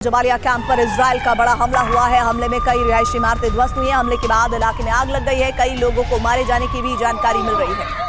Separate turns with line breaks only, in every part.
Jabalia camp पर Israel का बड़ा हमला हुआ है। हमले में कई रिहायशी इमारतें ध्वस्त हुई हैं। हमले के बाद इलाके में आग लग गई है। कई लोगों को मारे जाने की भी जानकारी मिल रही है।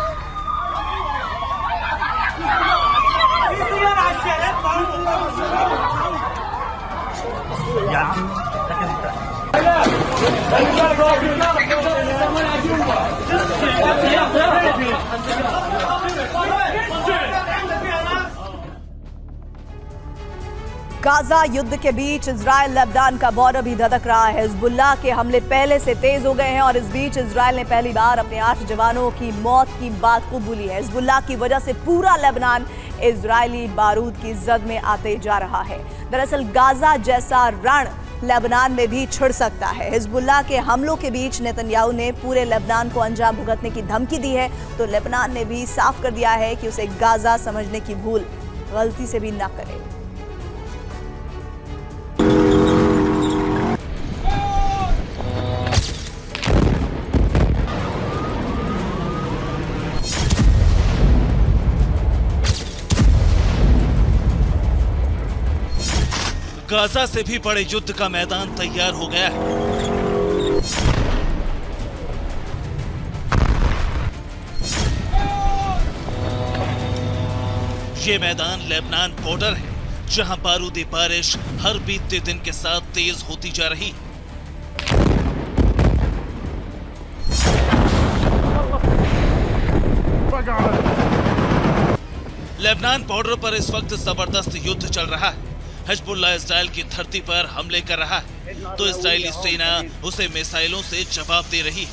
गाजा युद्ध के बीच इजराइल लेबनान का बॉर्डर भी धधक रहा है। हिजबुल्लाह के हमले पहले से तेज हो गए हैं और इस बीच इजराइल ने पहली बार अपने 8 जवानों की मौत की बात कबूली है। हिजबुल्लाह की वजह से पूरा लेबनान इजरायली बारूद की जद में आते जा रहा है। दरअसल गाजा जैसा रण लेबनान में भी छिड़ सकता है। हिजबुल्लाह के हमलों के बीच नेतन्याहू ने पूरे लेबनान को अंजाम भुगतने की धमकी दी है, तो लेबनान ने भी साफ कर दिया है कि उसे गाजा समझने की भूल गलती से भी ना करे।
गाजा से भी बड़े युद्ध का मैदान तैयार हो गया है। ये मैदान लेबनान बॉर्डर है, जहां बारूदी बारिश हर बीतते दिन के साथ तेज होती जा रही है। लेबनान बॉर्डर पर इस वक्त जबरदस्त युद्ध चल रहा है। हिजबुल्लाह इजराइल की धरती पर हमले कर रहा है, तो इजरायली सेना उसे मिसाइलों से जवाब दे रही है।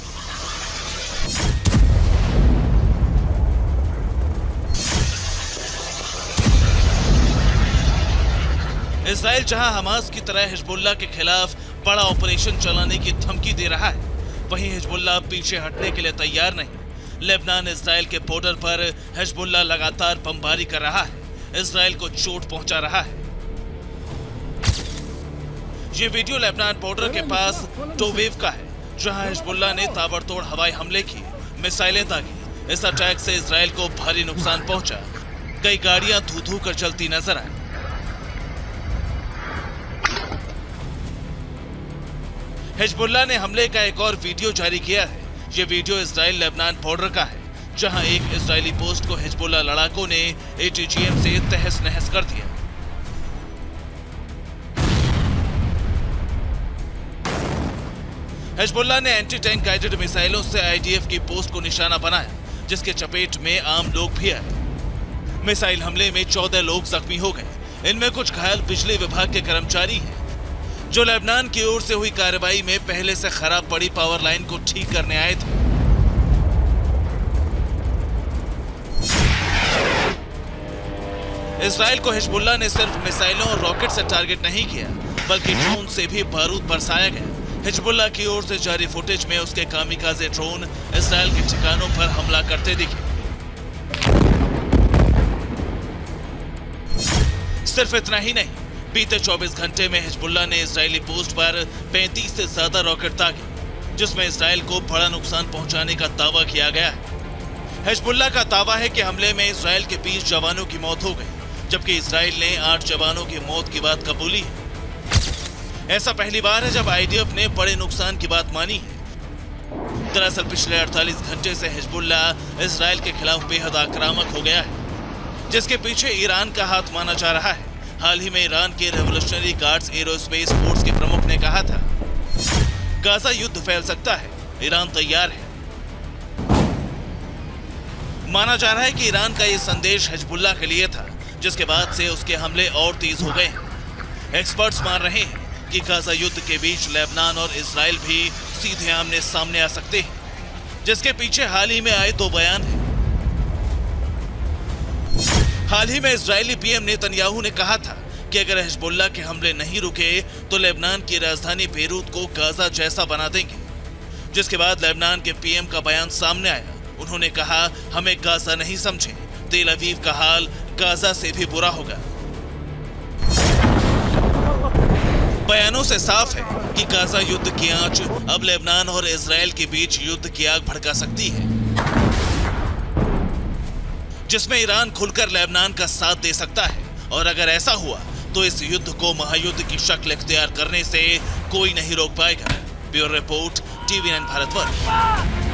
इजराइल जहां हमास की तरह हिजबुल्लाह के खिलाफ बड़ा ऑपरेशन चलाने की धमकी दे रहा है, वहीं हिजबुल्लाह पीछे हटने के लिए तैयार नहीं। लेबनान इजराइल के बॉर्डर पर हिजबुल्लाह लगातार बमबारी कर रहा है, इजराइल को चोट पहुंचा रहा है। ये वीडियो लेबनान बॉर्डर के पास डोवेव का है, जहां हिजबुल्लाह ने ताबड़तोड़ हवाई हमले किए, मिसाइलें दागी। इस अटैक से इजराइल को भारी नुकसान पहुंचा। कई गाड़ियां धू-धू कर चलती नजर आई। हिजबुल्लाह ने हमले का एक और वीडियो जारी किया है। ये वीडियो इजराइल लेबनान बॉर्डर का है, जहां एक इजरायली पोस्ट को हिजबुल्लाह लड़ाकों ने ATGM से तहस नहस कर दिया। हिजबुल्लाह ने एंटी टैंक गाइडेड मिसाइलों से IDF की पोस्ट को निशाना बनाया, जिसके चपेट में आम लोग भी आए। मिसाइल हमले में 14 लोग जख्मी हो गए। इनमें कुछ घायल बिजली विभाग के कर्मचारी हैं, जो लेबनान की ओर से हुई कार्रवाई में पहले से खराब पड़ी पावर लाइन को ठीक करने आए थे। इजराइल को हिजबुल्लाह ने सिर्फ मिसाइलों और रॉकेट से टारगेट नहीं किया, बल्कि ड्रोन से भी बारूद बरसाया गया। हिजबुल्लाह की ओर से जारी फुटेज में उसके कामिकाज़े ड्रोन इजराइल के ठिकानों पर हमला करते दिखे। सिर्फ इतना ही नहीं, बीते 24 घंटे में हिजबुल्लाह ने इजरायली पोस्ट पर 35 से ज्यादा रॉकेट दागे, जिसमें इजराइल को बड़ा नुकसान पहुंचाने का दावा किया गया है। हिजबुल्लाह का दावा है कि हमले में इजराइल के 20 जवानों की मौत हो गई, जबकि इजराइल ने 8 जवानों की मौत की बात कबूली है। ऐसा पहली बार है जब IDF ने बड़े नुकसान की बात मानी है। दरअसल पिछले 48 घंटे से हिजबुल्लाह इजराइल के खिलाफ बेहद आक्रामक हो गया है, जिसके पीछे ईरान का हाथ माना जा रहा है। हाल ही में ईरान के रेवोल्यूशनरी गार्ड्स एरोस्पेस फोर्स के प्रमुख ने कहा था, गाजा युद्ध फैल सकता है, ईरान तैयार है। माना जा रहा है कि ईरान का यह संदेश हिजबुल्लाह के लिए था, जिसके बाद से उसके हमले और तेज हो गए हैं। एक्सपर्ट्स मान रहे हैं कि गाजा युद्ध के बीच लेबनान और इजराइल भी सीधे आमने सामने आ सकते हैं, जिसके पीछे हाल ही में आए 2 बयान हैं। हाल ही में इजरायली PM नेतन्याहू ने कहा था कि अगर हिजबुल्लाह के हमले नहीं रुके तो लेबनान की राजधानी बेरूत को गाजा जैसा बना देंगे, जिसके बाद लेबनान के PM का बयान सामने आया। उन्होंने कहा, हमें गाजा नहीं समझे, तेल अवीव का हाल गाजा से भी बुरा होगा। बयानों से साफ है कि गाजा युद्ध की आंच अब लेबनान और इजराइल के बीच युद्ध की आग भड़का सकती है, जिसमें ईरान खुलकर लेबनान का साथ दे सकता है। और अगर ऐसा हुआ तो इस युद्ध को महायुद्ध की शक्ल इख्तियार करने से कोई नहीं रोक पाएगा। Bureau report, TV9 Bharatvarsh.